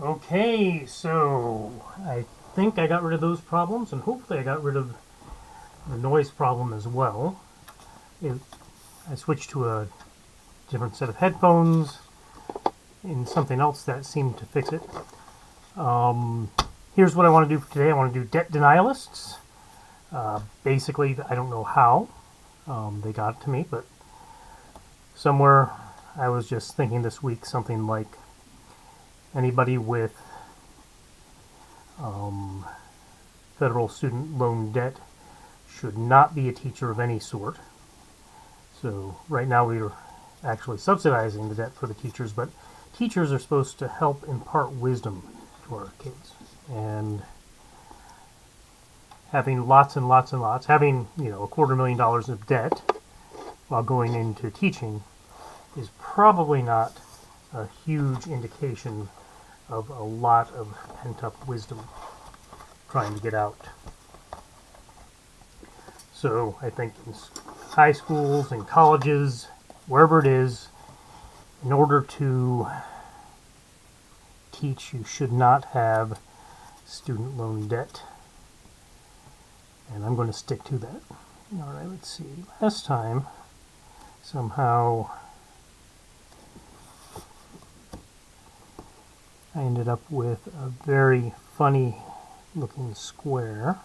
Okay, so I think I got rid of those problems, and hopefully I got rid of the noise problem as well. I switched to a different set of headphones and something else that seemed to fix it. Here's what I want to do for today. I want to do debt denialists. Basically, I don't know how they got it to me, but somewhere I was just thinking this week something like anybody with federal student loan debt should not be a teacher of any sort. So right now we are actually subsidizing the debt for the teachers, but teachers are supposed to help impart wisdom to our kids. And having lots and lots and lots, having, $250,000 of debt while going into teaching is probably not a huge indication of a lot of pent-up wisdom trying to get out. So I think in high schools and colleges, wherever it is, in order to teach, you should not have student loan debt. And I'm going to stick to that. All right, let's see. Last time, somehow, I ended up with a very funny looking square.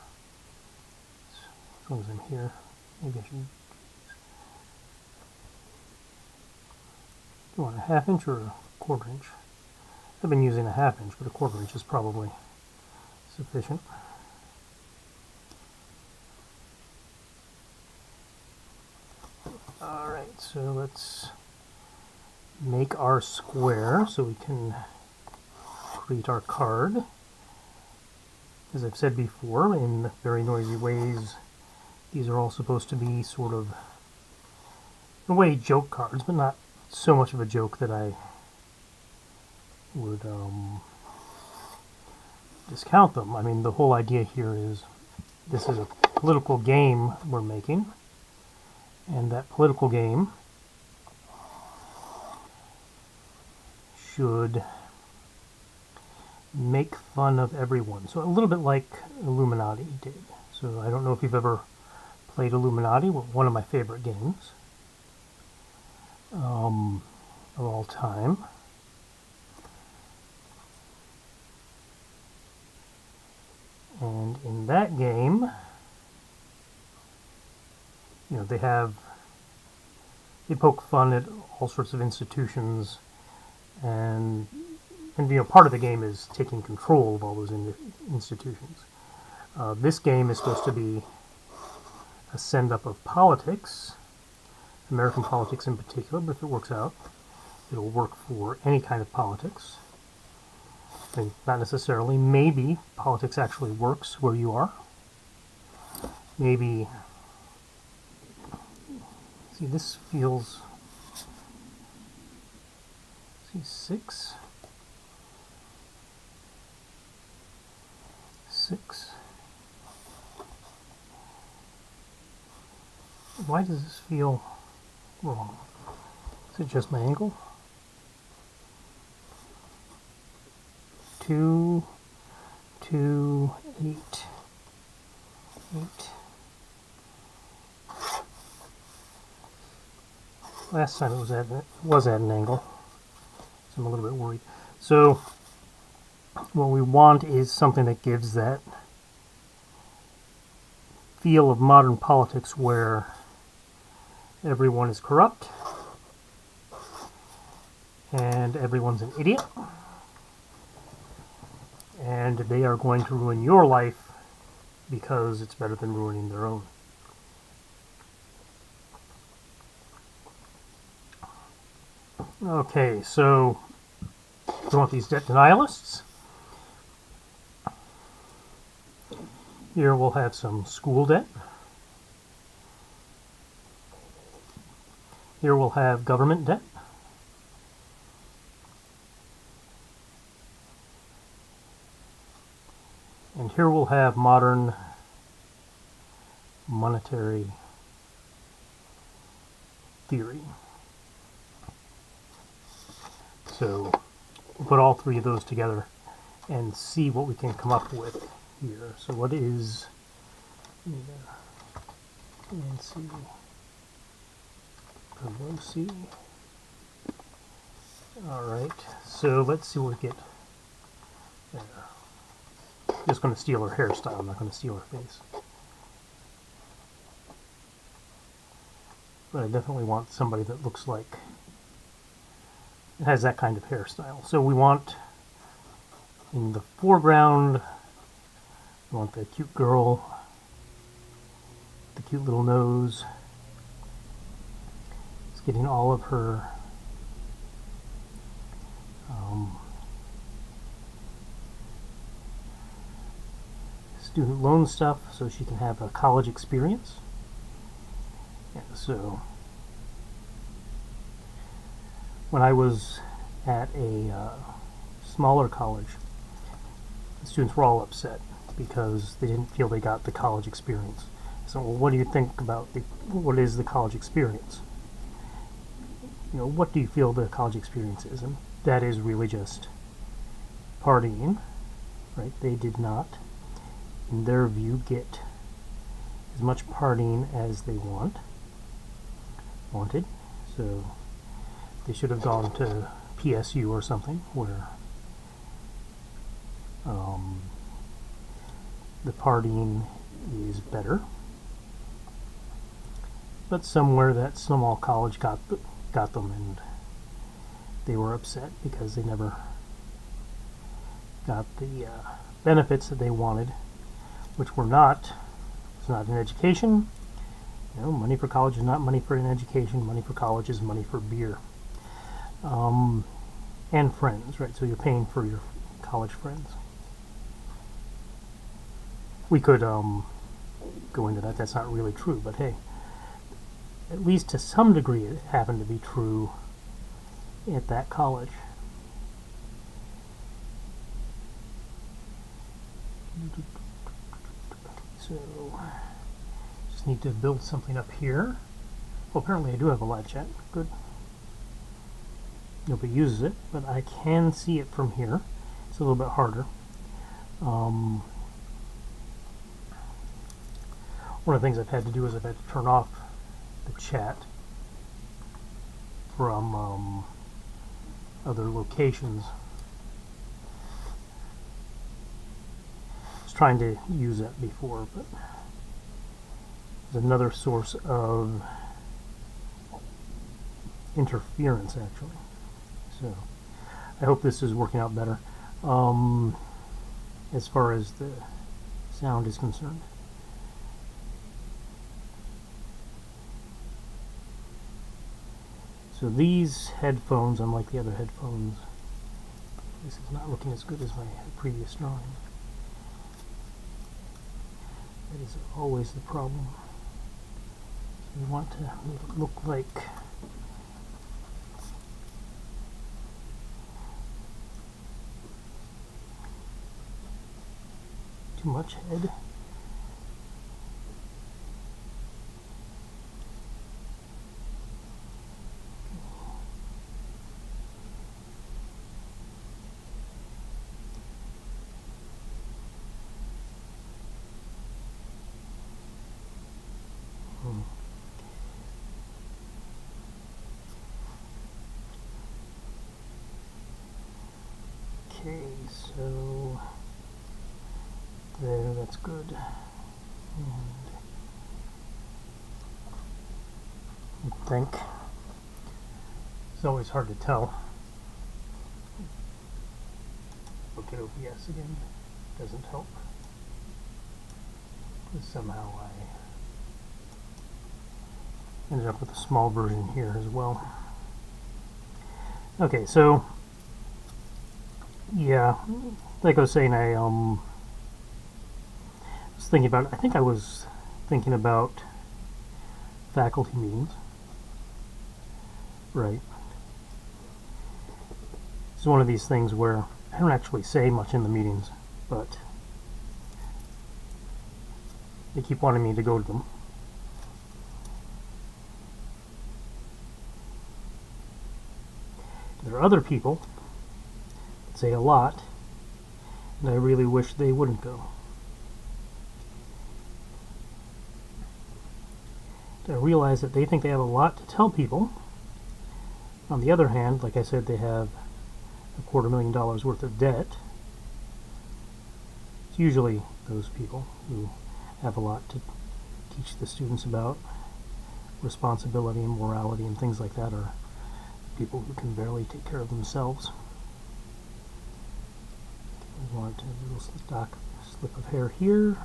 As long as I'm here, maybe I should. Do you want a ½ inch or a ¼ inch? I've been using a ½ inch, but a ¼ inch is probably sufficient. Alright, so let's make our square so we can create our card. As I've said before, in very noisy ways, these are all supposed to be sort of, in a way, joke cards, but not so much of a joke that I would discount them. I mean, the whole idea here is this is a political game we're making, and that political game should make fun of everyone. So a little bit like Illuminati did. So I don't know if you've ever played Illuminati, one of my favorite games of all time. And in that game, they poke fun at all sorts of institutions, and part of the game is taking control of all those institutions. This game is supposed to be a send-up of politics, American politics in particular, but if it works out, it'll work for any kind of politics. I mean, not necessarily. Maybe politics actually works where you are. Maybe. See, this feels. See, 6. 6. Why does this feel wrong? Is it just my angle? 2, 2, 8, 8. Last time it was at an angle, so I'm a little bit worried. So what we want is something that gives that feel of modern politics where everyone is corrupt and everyone's an idiot and they are going to ruin your life because it's better than ruining their own. Okay, so we want these debt denialists. Here we'll have some school debt. Here we'll have government debt. And here we'll have modern monetary theory. So we'll put all three of those together and see what we can come up with here. So what is Nancy Pelosi? Alright, so let's see what we get there. Just going to steal her hairstyle, I'm not going to steal her face. But I definitely want somebody that looks like it has that kind of hairstyle. So we want in the foreground, we want the cute girl, the cute little nose. It's getting all of her student loan stuff so she can have a college experience. Yeah, so when I was at a smaller college, the students were all upset because they didn't feel they got the college experience. So, well, what do you think about what is the college experience? You know, what do you feel the college experience is? And that is really just partying, right? They did not, in their view, get as much partying as they wanted. So they should have gone to PSU or something where the partying is better. But somewhere that small college got them, and they were upset because they never got the benefits that they wanted, which were not. It's not an education. You know, money for college is not money for an education. Money for college is money for beer. And friends, right? So you're paying for your college friends. We could go into that. That's not really true, but hey, at least to some degree it happened to be true at that college. So, just need to build something up here. Well, apparently I do have a live chat. Good. Nobody uses it, but I can see it from here. It's a little bit harder. One of the things I've had to do is I've had to turn off the chat from other locations. I was trying to use that before, but there's another source of interference, actually. So I hope this is working out better as far as the sound is concerned. So these headphones, unlike the other headphones, this is not looking as good as my previous drawing. That is always the problem. So we want to make it look like too much head. Okay, so there, that's good. And I think it's always hard to tell. Look at OBS again, doesn't help. Because somehow I ended up with a small version here as well. Okay, so yeah, like I was saying, I was thinking about, I think I was thinking about faculty meetings. Right. It's one of these things where I don't actually say much in the meetings, but they keep wanting me to go to them. There are other people that say a lot, and I really wish they wouldn't go. I realize that they think they have a lot to tell people. On the other hand, like I said, they have $250,000 worth of debt. It's usually those people who have a lot to teach the students about. Responsibility and morality and things like that are people who can barely take care of themselves. We want a little slip of hair here.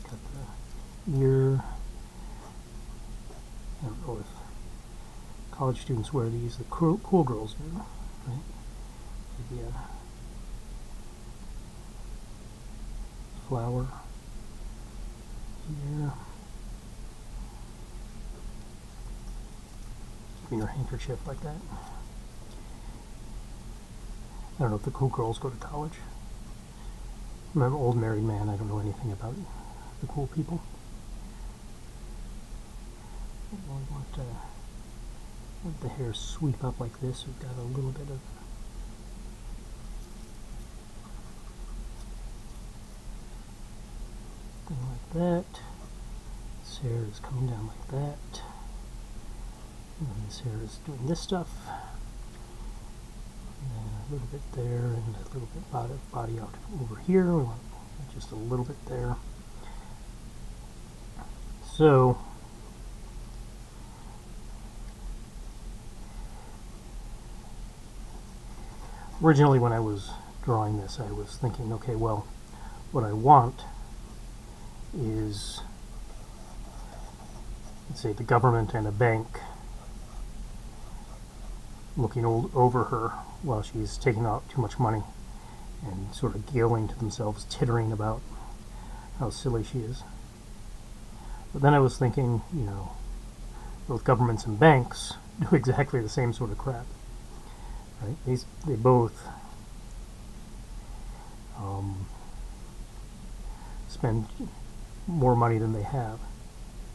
Got the ear. I don't know if college students wear these. The cool girls do, right? Maybe a flower here. Keeping your handkerchief like that. I don't know if the cool girls go to college. I'm an old married man. I don't know anything about the cool people. We want to let the hair sweep up like this. We've got a little bit of thing like that. This hair is coming down like that. And this hair is doing this stuff. And a little bit there, and a little bit body out over here. We want just a little bit there. So originally when I was drawing this, I was thinking, okay, well, what I want is, let's say, the government and a bank looking over her while she's taking out too much money and sort of giggling to themselves, tittering about how silly she is. But then I was thinking, you know, both governments and banks do exactly the same sort of crap. Right? They both spend more money than they have.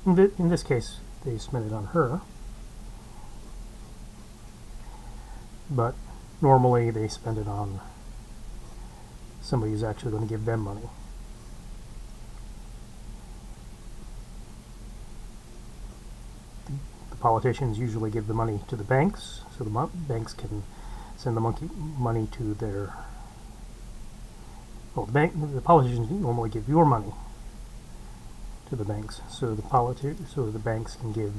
In this case, they spend it on her. But normally they spend it on somebody who's actually going to give them money. The politicians usually give the money to the banks, so the banks can send the money to their... Well, the politicians normally give your money to the banks, so the banks can give...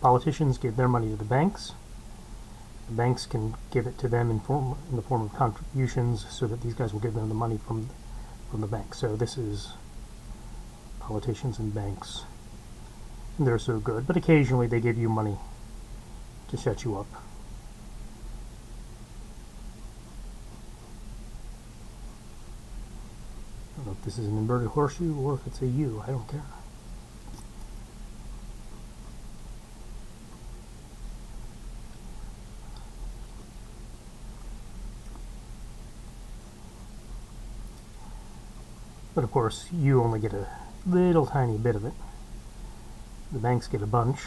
Politicians give their money to the banks. The banks can give it to them in the form of contributions, so that these guys will give them the money from the bank. So this is politicians and banks. And they're so good, but occasionally they give you money to shut you up. I don't know if this is an inverted horseshoe or if it's a U. I don't care. But of course, you only get a little tiny bit of it. The banks get a bunch.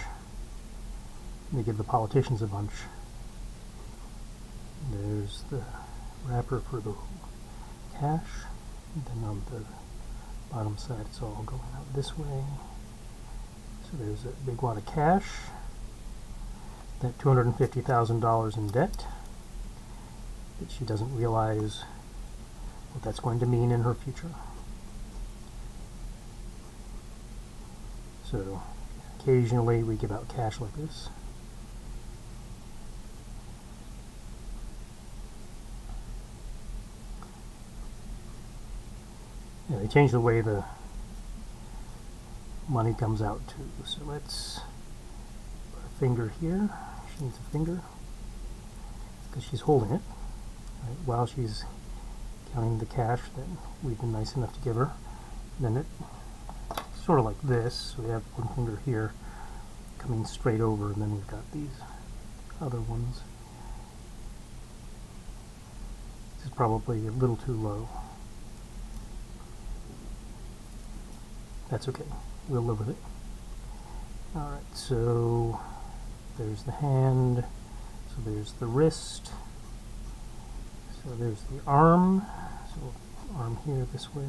They give the politicians a bunch. There's the wrapper for the cash. And then on the bottom side, it's all going out this way. So there's a big wad of cash. That $250,000 in debt. But she doesn't realize what that's going to mean in her future. So occasionally we give out cash like this. Yeah, they change the way the money comes out too. So let's put a finger here. She needs a finger because she's holding it right, while she's counting the cash that we've been nice enough to give her. And then it sort of like this. So we have one finger here coming straight over, and then we've got these other ones. This is probably a little too low. That's okay. We'll live with it. Alright, so there's the hand. So there's the wrist. So there's the arm. So arm here this way.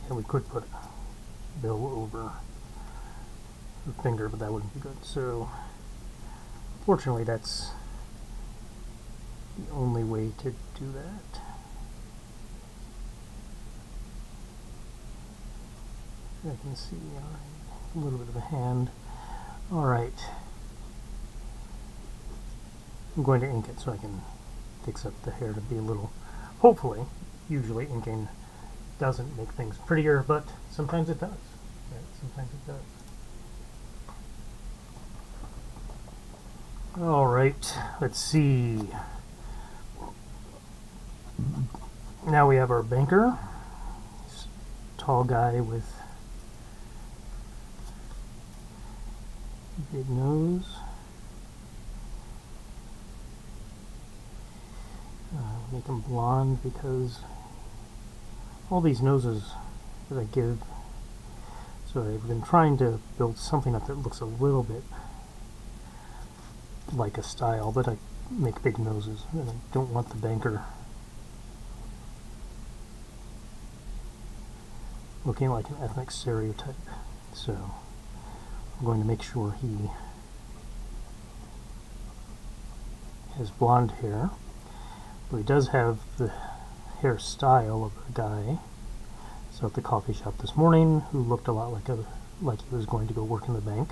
And we could put bill over the finger, but that wouldn't be good. So fortunately, that's the only way to do that. I can see a little bit of a hand. All right. I'm going to ink it so I can fix up the hair to be a little, hopefully, usually inking doesn't make things prettier, but sometimes it does. Right? Sometimes it does. All right, let's see. Now we have our banker. This tall guy with big nose. Make him blonde because all these noses that I give, so I've been trying to build something up that looks a little bit like a style, but I make big noses and I don't want the banker looking like an ethnic stereotype, so I'm going to make sure he has blonde hair, but he does have the hairstyle of a guy. So at the coffee shop this morning, who looked a lot like he was going to go work in the bank.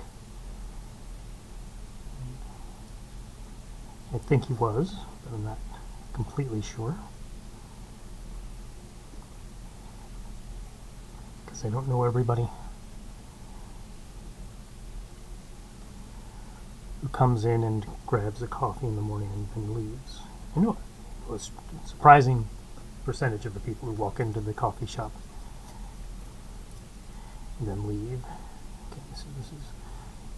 I think he was, but I'm not completely sure, because I don't know everybody who comes in and grabs a coffee in the morning and then leaves. I know it was a surprising percentage of the people who walk into the coffee shop and then leave. Okay, so this is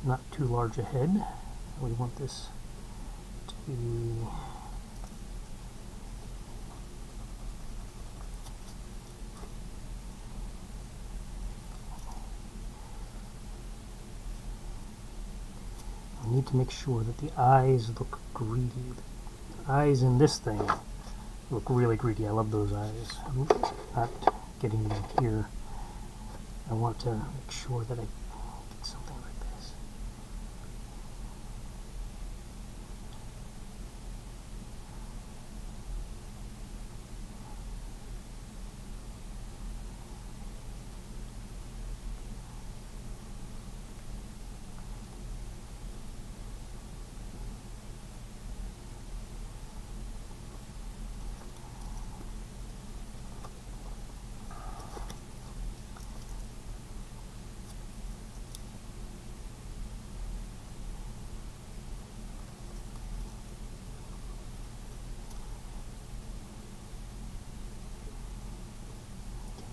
not too large a head. We want this to be I need to make sure that the eyes look greedy. The eyes in this thing look really greedy. I love those eyes. I'm not getting them here. I want to make sure that I get something like this.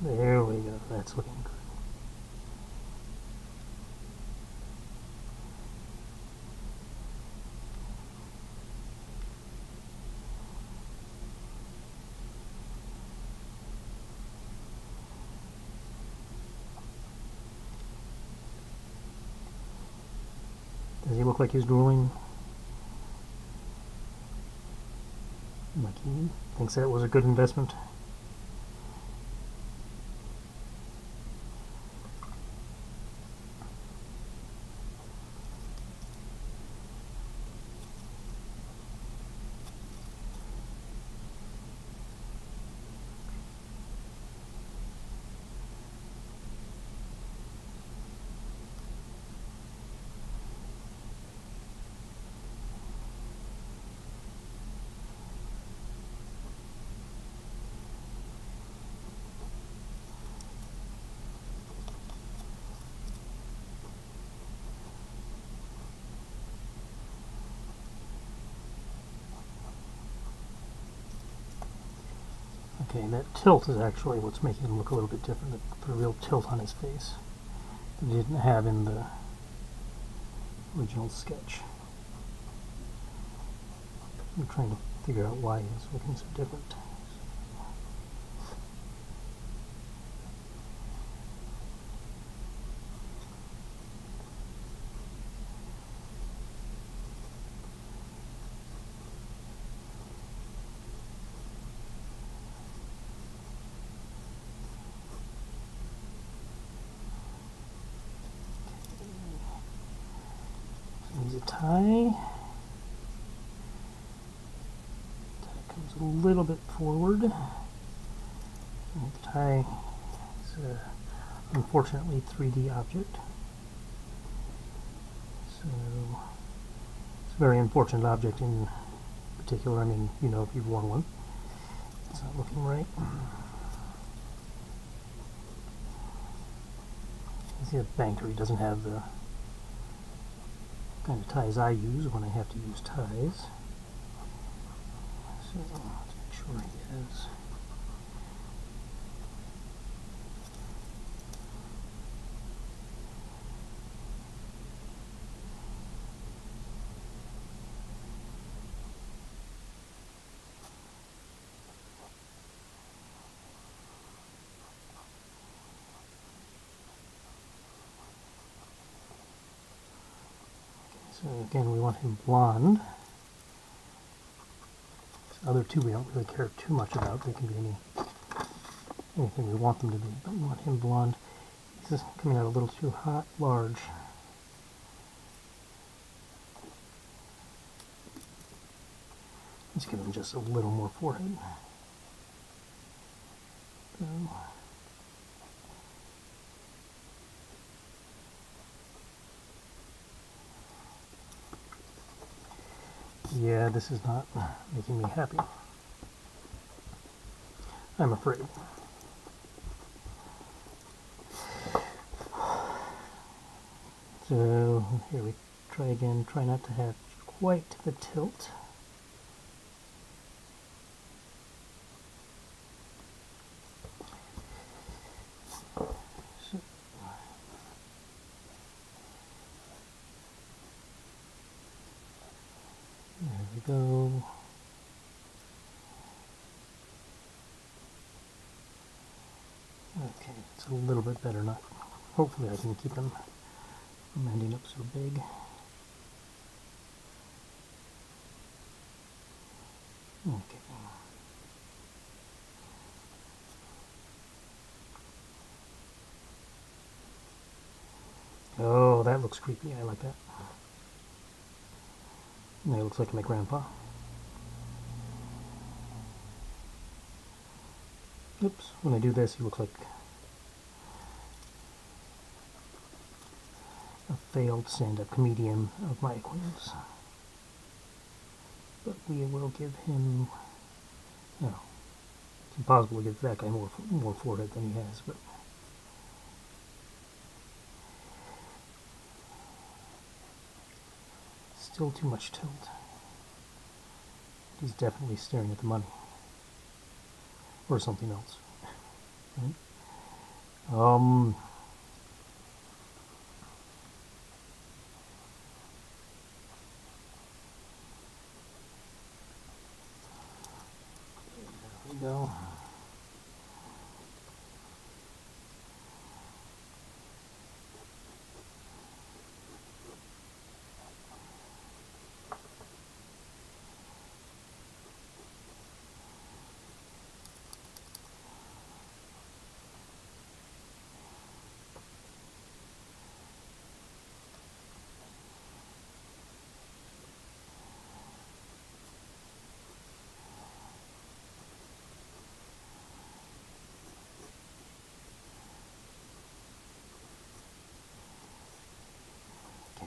There we go. That's looking good. Does he look like he's drooling? Like he thinks that was a good investment? Okay, that tilt is actually what's making him look a little bit different. Put a real tilt on his face that he didn't have in the original sketch. I'm trying to figure out why he's looking so different. Use a tie. Tie comes a little bit forward. And the tie is unfortunately 3D object. So it's a very unfortunate object in particular. I mean, you know, if you've worn one. It's not looking right. You see the banker, he doesn't have the kind of ties I use when I have to use ties. So let's make sure he has. So again, we want him blonde. The other two we don't really care too much about. They can be anything we want them to be, but we want him blonde. He's just coming out a little too hot, large. Let's give him just a little more forehead. So. Yeah, this is not making me happy. I'm afraid. So here we try again. Try not to have quite the tilt. There we go. Okay, it's a little bit better. Not. Hopefully, I can keep them from ending up so big. Okay. Oh, that looks creepy. I like that. That looks like my grandpa. Oops, when I do this, he looks like a failed stand-up comedian of my acquaintance. But we will give him... No, it's impossible to give that guy more forehead than he has, but... Still too much tilt. He's definitely staring at the money. Or something else. Right? There we go.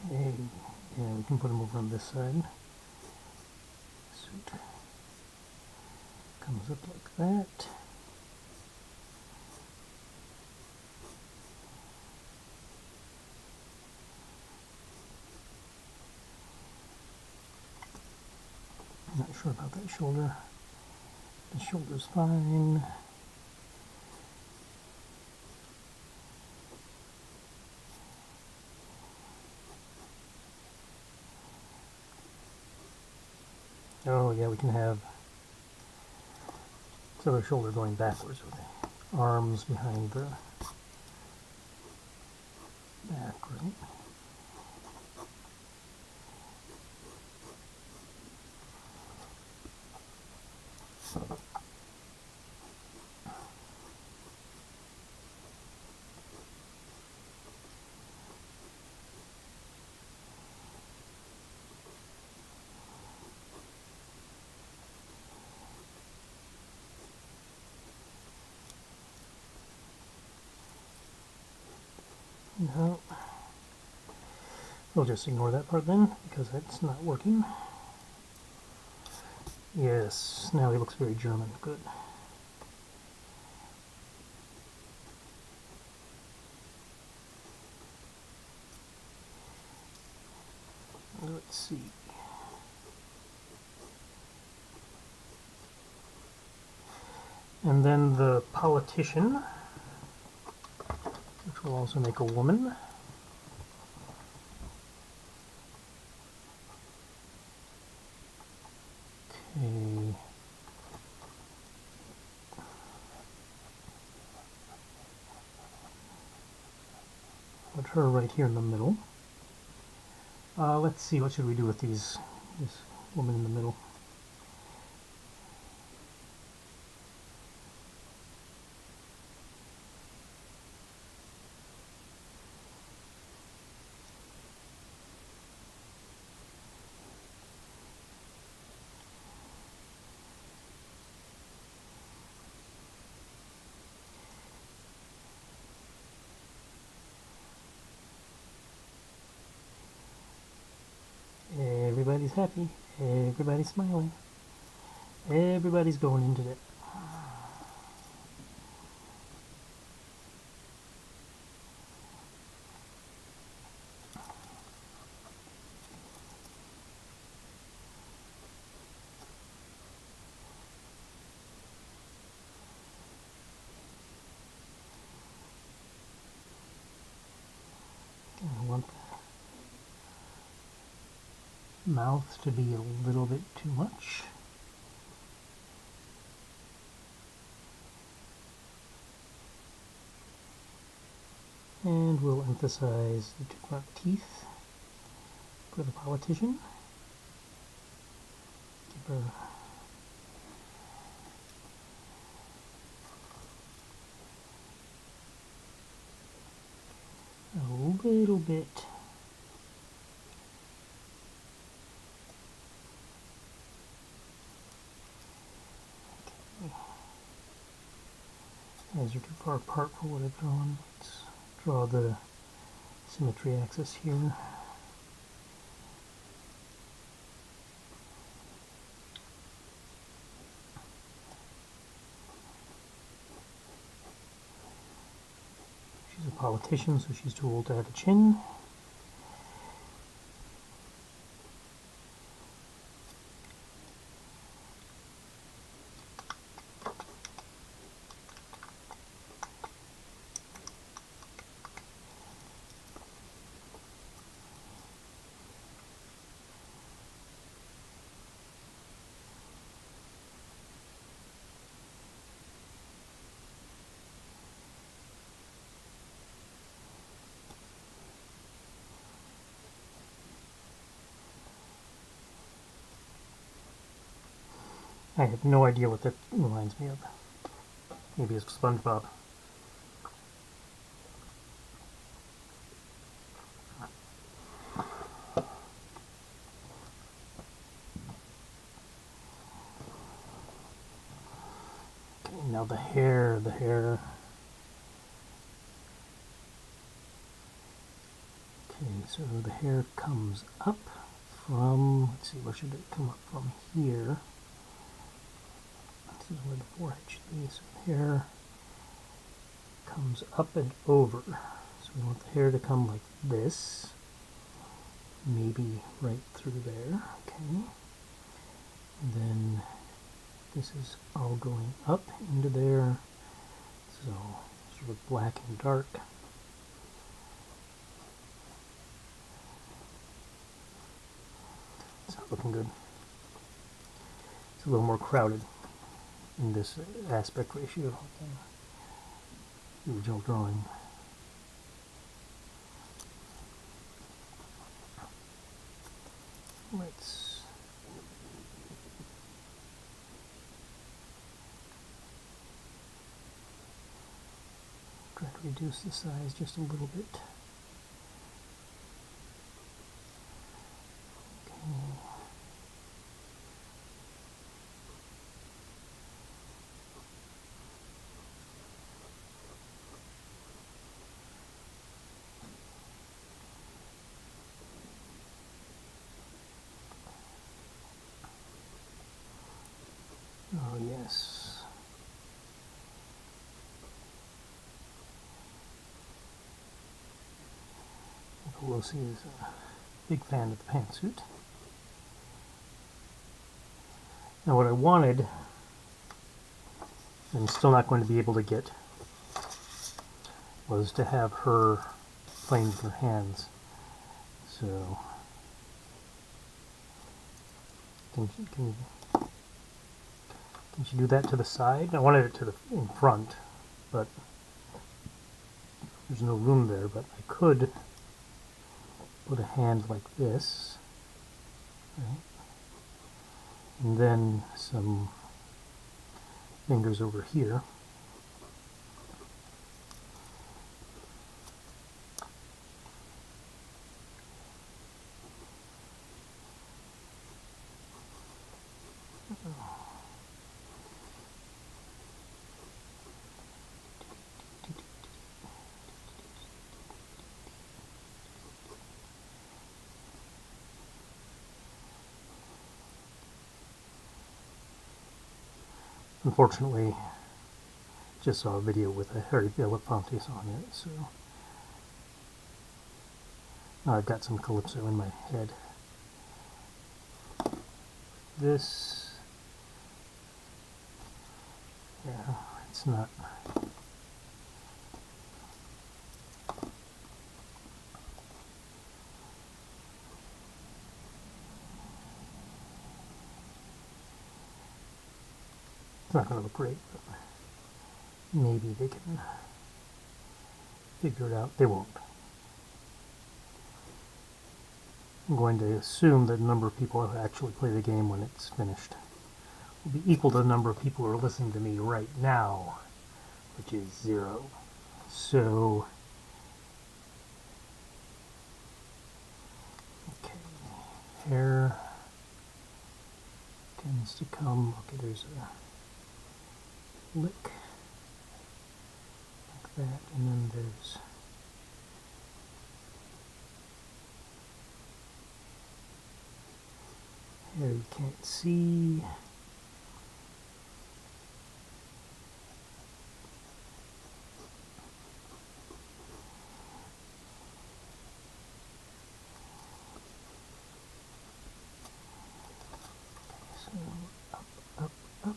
Okay, yeah, we can put him over on this side. Suit comes up like that. Not sure about that shoulder. The shoulder's fine. Oh yeah, we can have this other shoulder going backwards with the arms behind the back, right? No. We'll just ignore that part then, because that's not working. Yes, now he looks very German. Good. Let's see. And then the politician, which will also make a woman. Okay. Put her right here in the middle. Let's see, what should we do with this woman in the middle? Everybody's happy. Everybody's smiling. Everybody's going into it. I want the mouth to be a little bit too much. And we'll emphasize the two front teeth for the politician. Give her a little bit. Okay. These are too far apart for what I've drawn. Let's draw the symmetry axis here. She's a politician, so she's too old to have a chin. I have no idea what that reminds me of. Maybe it's SpongeBob. Okay, now the hair. Okay, so the hair comes up from, let's see, where should it come up from? Here. This is where the forehead should be. So the hair comes up and over. So we want the hair to come like this. Maybe right through there. Okay. And then this is all going up into there. So sort of black and dark. It's not looking good. It's a little more crowded in this aspect ratio than the original drawing. Let's try to reduce the size just a little bit. Oh, yes. Pelosi is a big fan of the pantsuit. Now what I wanted, and I'm still not going to be able to get, was to have her playing with her hands. So, can she do that to the side? I wanted it to the in front, but there's no room there. But I could put a hand like this, right? And then some fingers over here. Unfortunately, just saw a video with a Harry Belafonte on it, so now I've got some calypso in my head. This, yeah, it's not. It's not going to look great, but maybe they can figure it out. They won't. I'm going to assume that the number of people who actually play the game when it's finished will be equal to the number of people who are listening to me right now, which is 0. So, okay, hair tends to come, okay, there's a lick like that, and then there's hair you can't see. So up, up, up.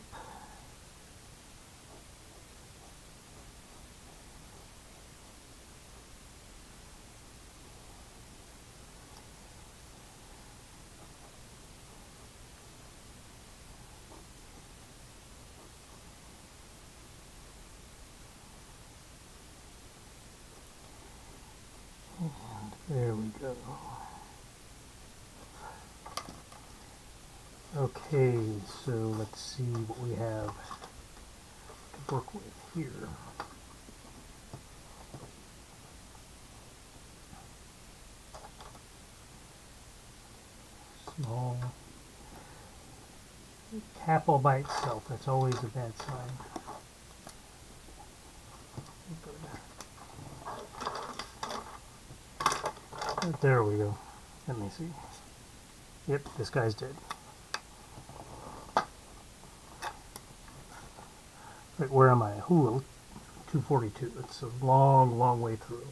And there we go. Okay, so let's see what we have to work with here. Small. Cap all by itself, that's always a bad sign. There we go. Let me see. Yep, this guy's dead. Wait, where am I? Ooh, 242. It's a long, long way through.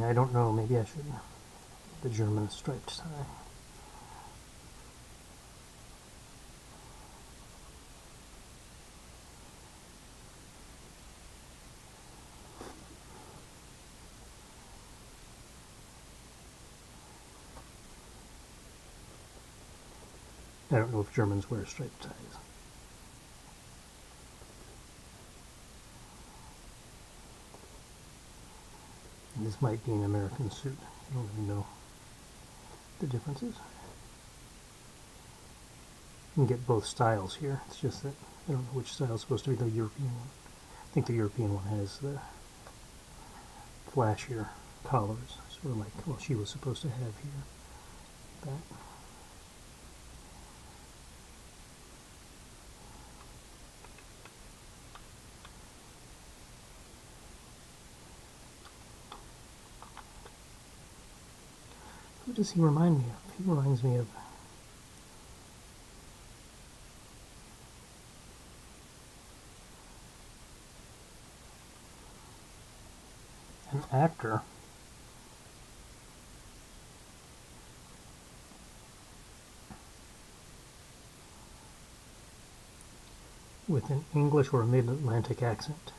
I don't know, maybe I should. The German striped tie. I don't know if Germans wear striped ties. And this might be an American suit. I don't really know the differences. You can get both styles here. It's just that I don't know which style is supposed to be the European one. I think the European one has the flashier collars, sort of like what she was supposed to have here. That. Who does he remind me of? He reminds me of an actor with an English or a mid-Atlantic accent.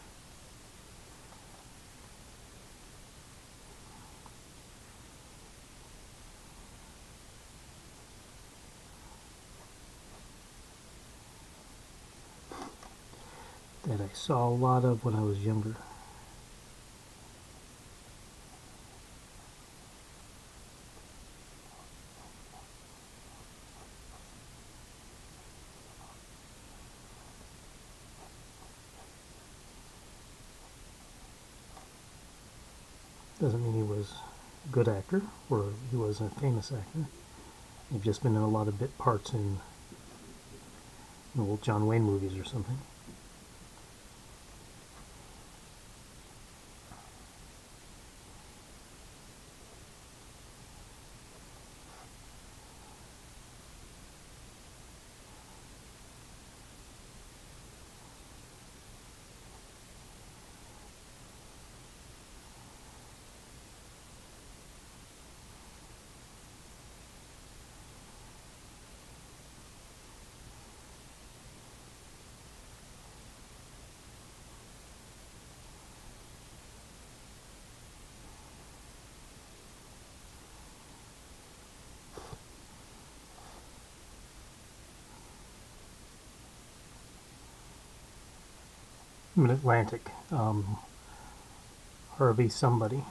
That I saw a lot of when I was younger. Doesn't mean he was a good actor or he was a famous actor. He'd just been in a lot of bit parts in old John Wayne movies or something. Mid-Atlantic, Harvey somebody.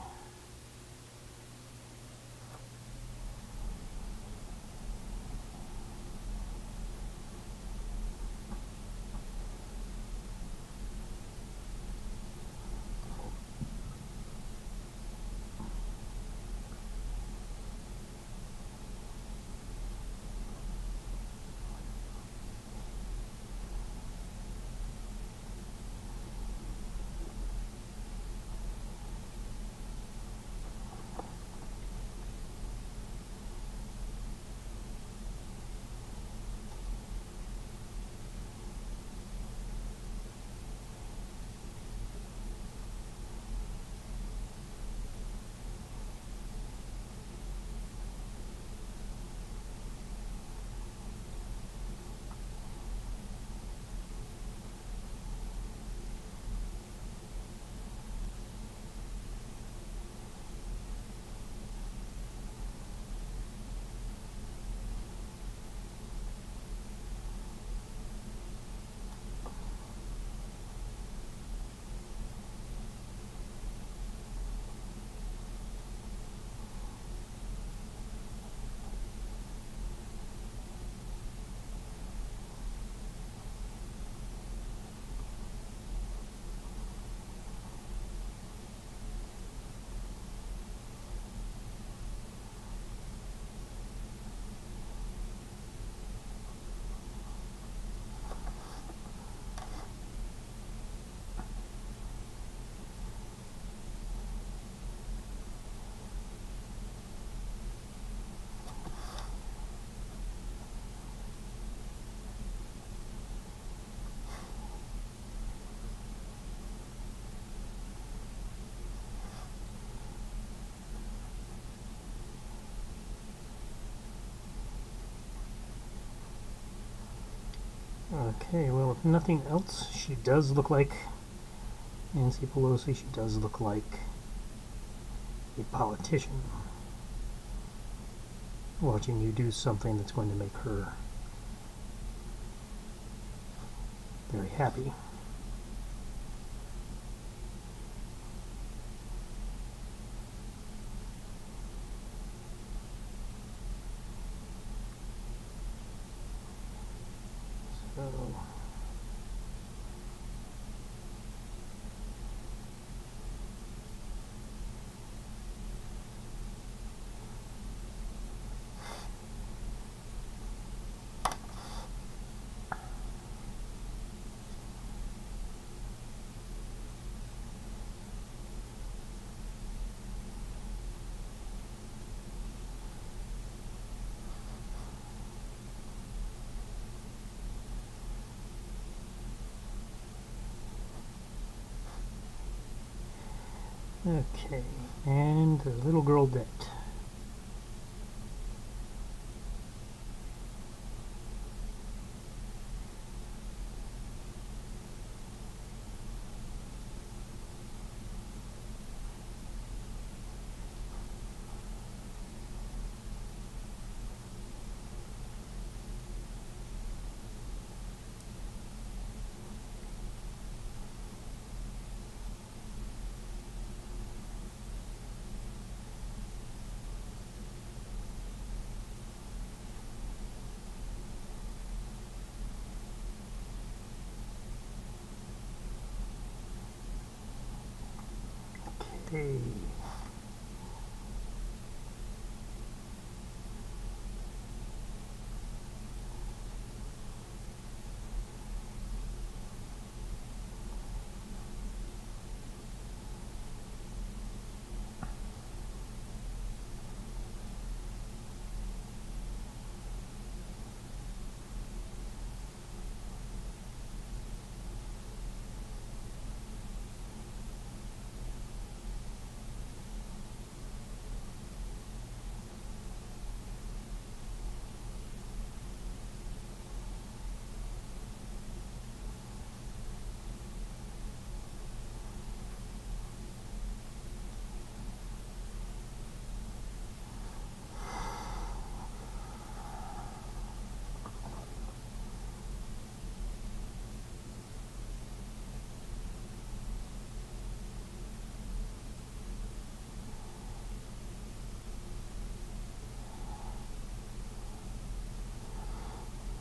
Okay, well, if nothing else, she does look like Nancy Pelosi. She does look like a politician. Watching you do something that's going to make her very happy. So okay, and the little girl debt. Okay.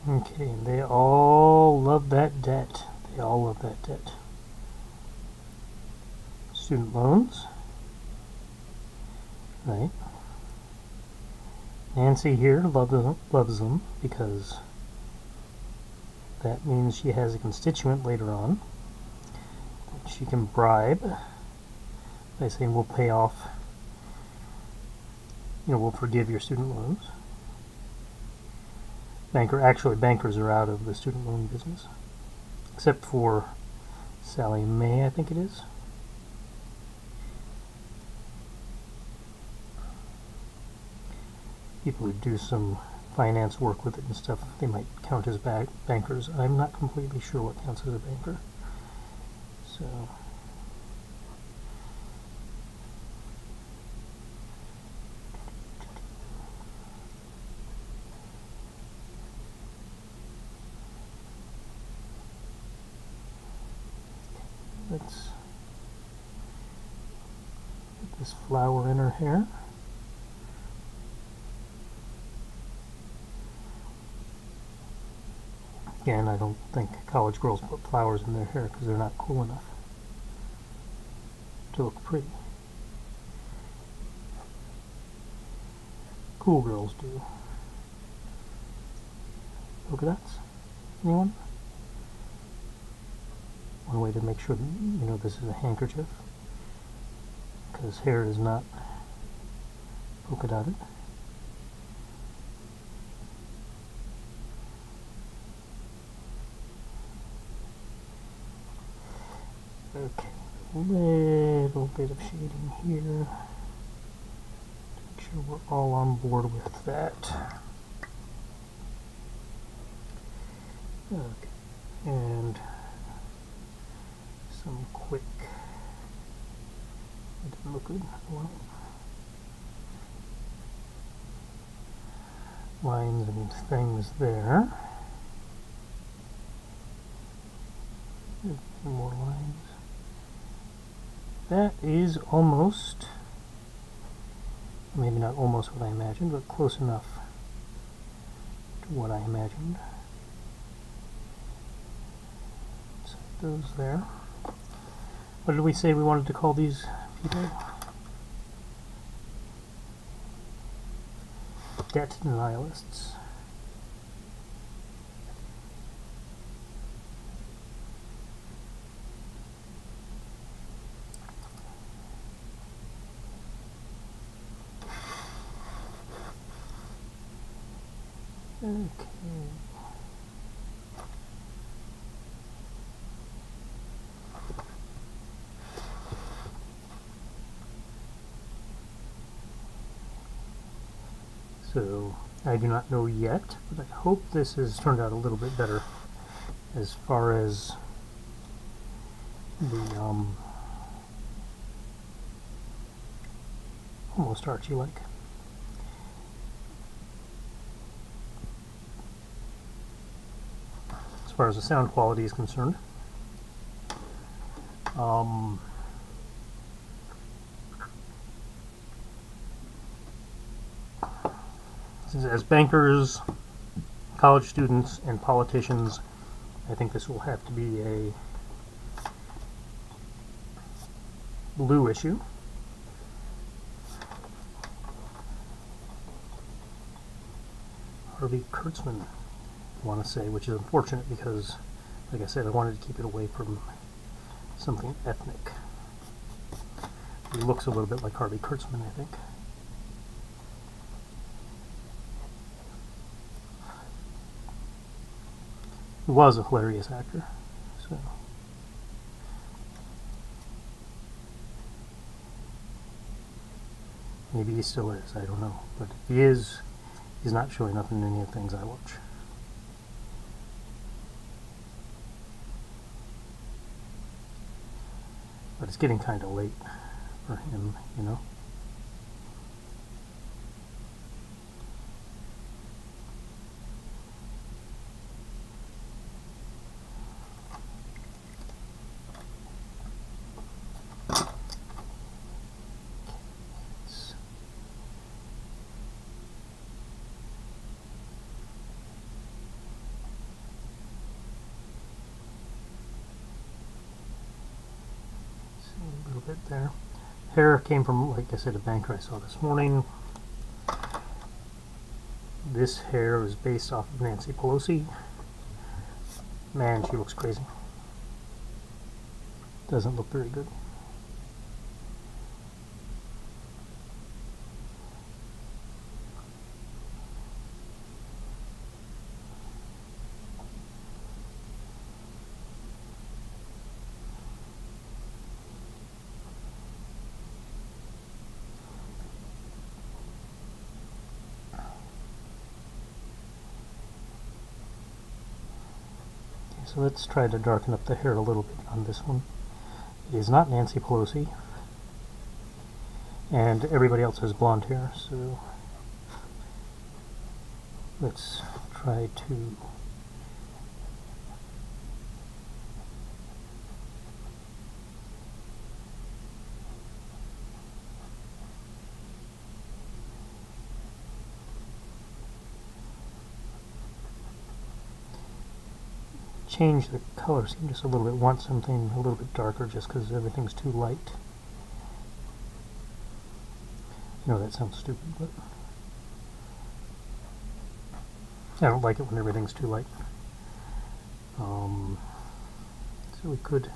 Okay, they all love that debt. They all love that debt. Student loans. Right. Nancy here loves them because that means she has a constituent later on that she can bribe by saying we'll pay off, we'll forgive your student loans. Bankers are out of the student loan business, except for Sally Mae, I think it is. People who do some finance work with it and stuff, they might count as bankers. I'm not completely sure what counts as a banker. So let's put this flower in her hair. Again, I don't think college girls put flowers in their hair because they're not cool enough to look pretty. Cool girls do. Polka dots? Anyone? One way to make sure that, this is a handkerchief, because hair is not polka dotted. Okay, a little bit of shading here to make sure we're all on board with that. Okay. and some quick, it didn't look good, well, lines and things there. More lines. That is almost, maybe not almost what I imagined, but close enough to what I imagined. Set those there. What did we say we wanted to call these people? Debt denialists. Okay. So, I do not know yet, but I hope this has turned out a little bit better as far as the almost Archie-like. As far as the sound quality is concerned. As bankers, college students, and politicians, I think this will have to be a blue issue. Harvey Kurtzman, I want to say, which is unfortunate because, like I said, I wanted to keep it away from something ethnic. He looks a little bit like Harvey Kurtzman, I think. He was a hilarious actor, so. Maybe he still is, I don't know. But if he is, he's not showing up in any of the things I watch. But it's getting kind of late for him, you know. A little bit there. Hair came from, like I said, a banker I saw this morning. This hair is based off of Nancy Pelosi. Man, she looks crazy. Doesn't look very good. So let's try to darken up the hair a little bit on this one. It is not Nancy Pelosi, and everybody else has blonde hair, so let's try to change the color scheme just a little bit. Want something a little bit darker just because everything's too light. I know that sounds stupid, but I don't like it when everything's too light. So we could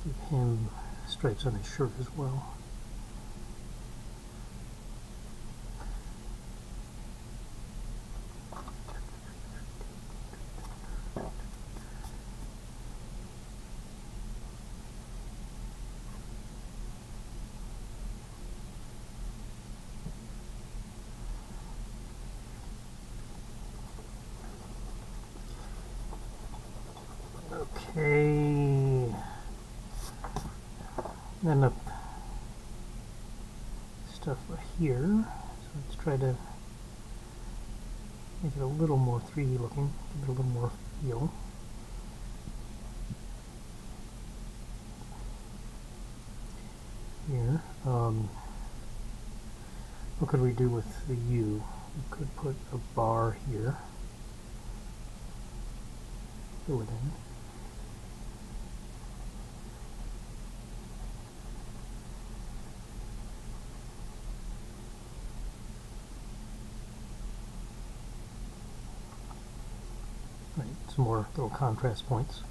give him stripes on his shirt as well. Okay. Enough stuff here. So let's try to make it a little more 3D looking, give it a little more feel. Here. What could we do with the U? We could put a bar here. Fill it in. Right, some more little contrast points.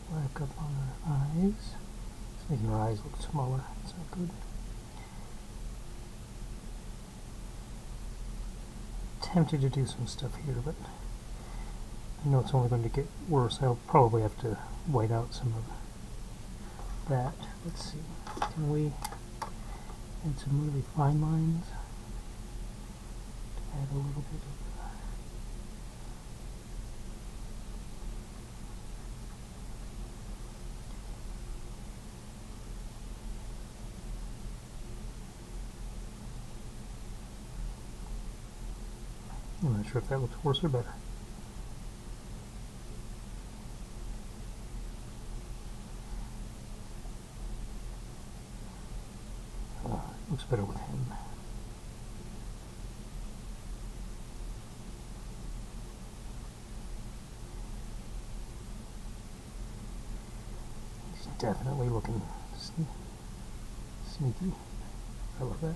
Black up on her eyes. It's making her eyes look smaller. It's not good. Tempted to do some stuff here, but I know it's only going to get worse. I'll probably have to white out some of that. Let's see. Can we add some really fine lines? To add a little bit of I'm not sure if that looks worse or better. Looks better with him. He's definitely looking sneaky. I love that.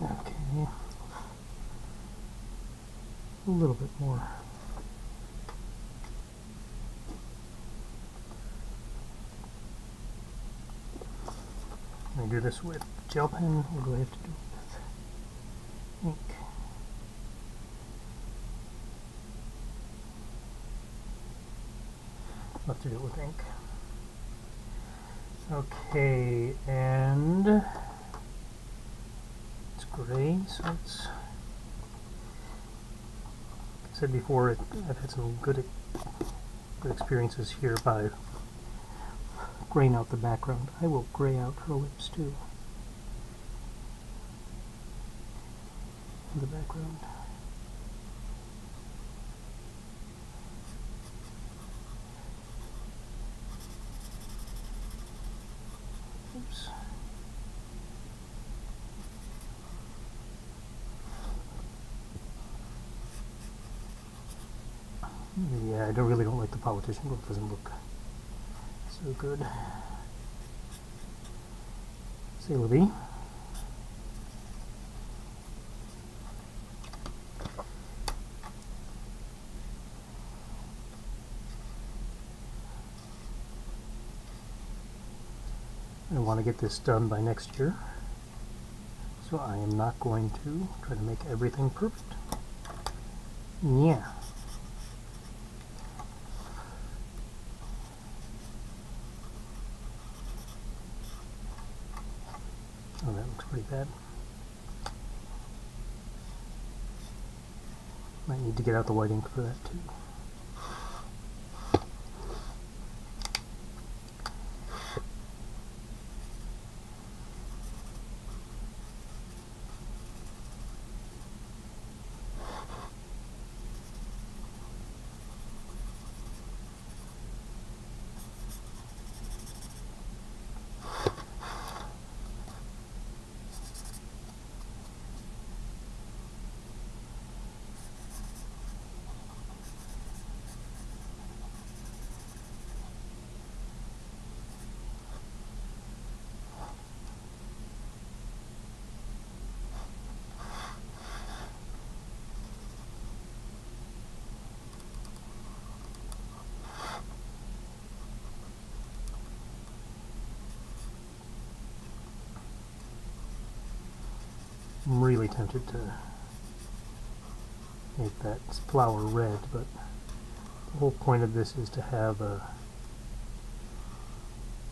Okay, a little bit more. I do this with gel pen, or do I have to do it with ink? I'll have to do it with ink. Okay, and gray, so it's, like I said before, I've had some good experiences here by graying out the background. I will gray out her lips too in the background. Oops. Yeah, I really don't like the politician book. It doesn't look so good. Say Libby. I want to get this done by next year, so I am not going to try to make everything perfect. Yeah. Oh, that looks pretty bad. Might need to get out the white ink for that too. I'm really tempted to make that flower red, but the whole point of this is to have a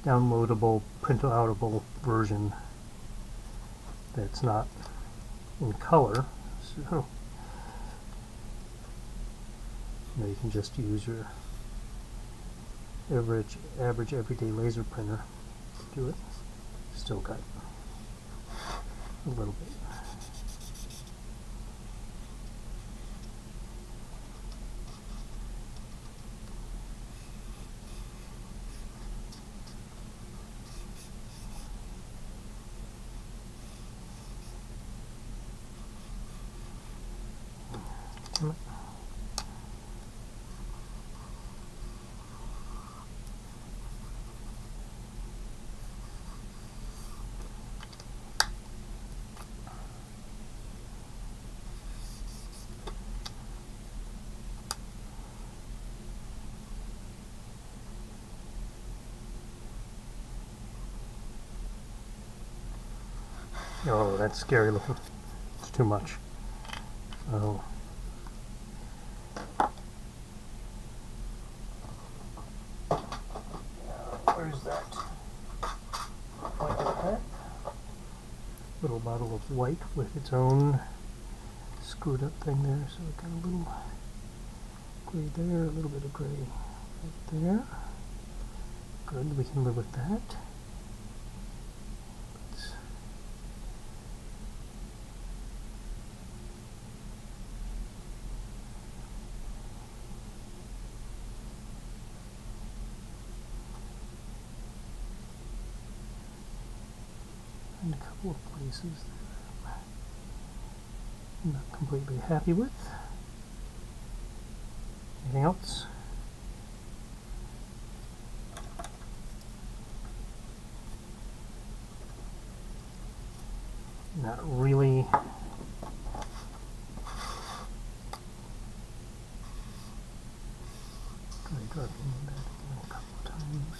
downloadable, print-outable version that's not in color, so you can just use your average everyday laser printer to do it. Still got a little bit. Oh, that's scary looking. It's too much. Oh. Where's that? White like that. Little bottle of white with its own screwed up thing there, so it got a little gray there, a little bit of gray right there. Good, we can live with that. And a couple of places that I'm not completely happy with. Anything else? Not really. Try darkening that again a couple of times.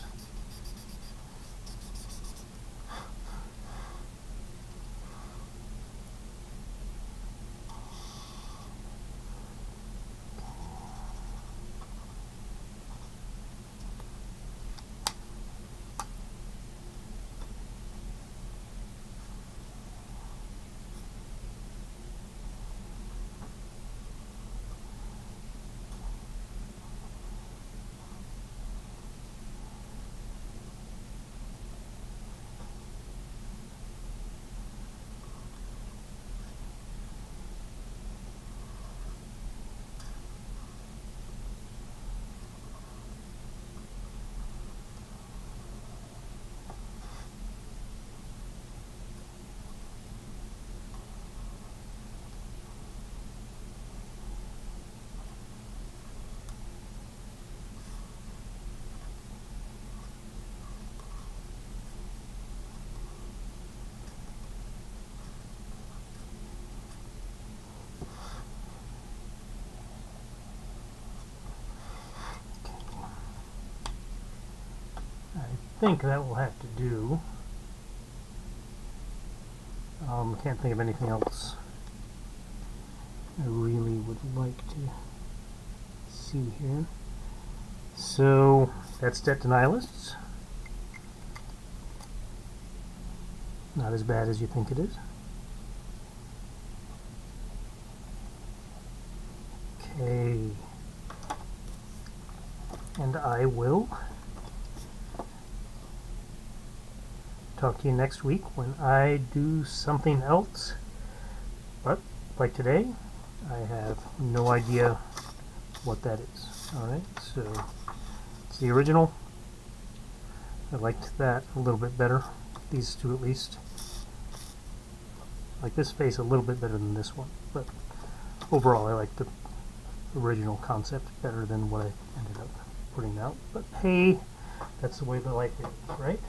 I think that will have to do. Can't think of anything else I really would like to see here. So that's Denialists. Not as bad as you think it is. Okay. And I will talk to you next week when I do something else. But like today, I have no idea what that is. Alright, so it's the original. I liked that a little bit better. These two at least. I like this face a little bit better than this one, but overall I like the original concept better than what I ended up putting out. But hey, that's the way the life is, right?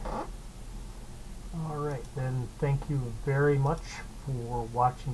Alright, then thank you very much for watching.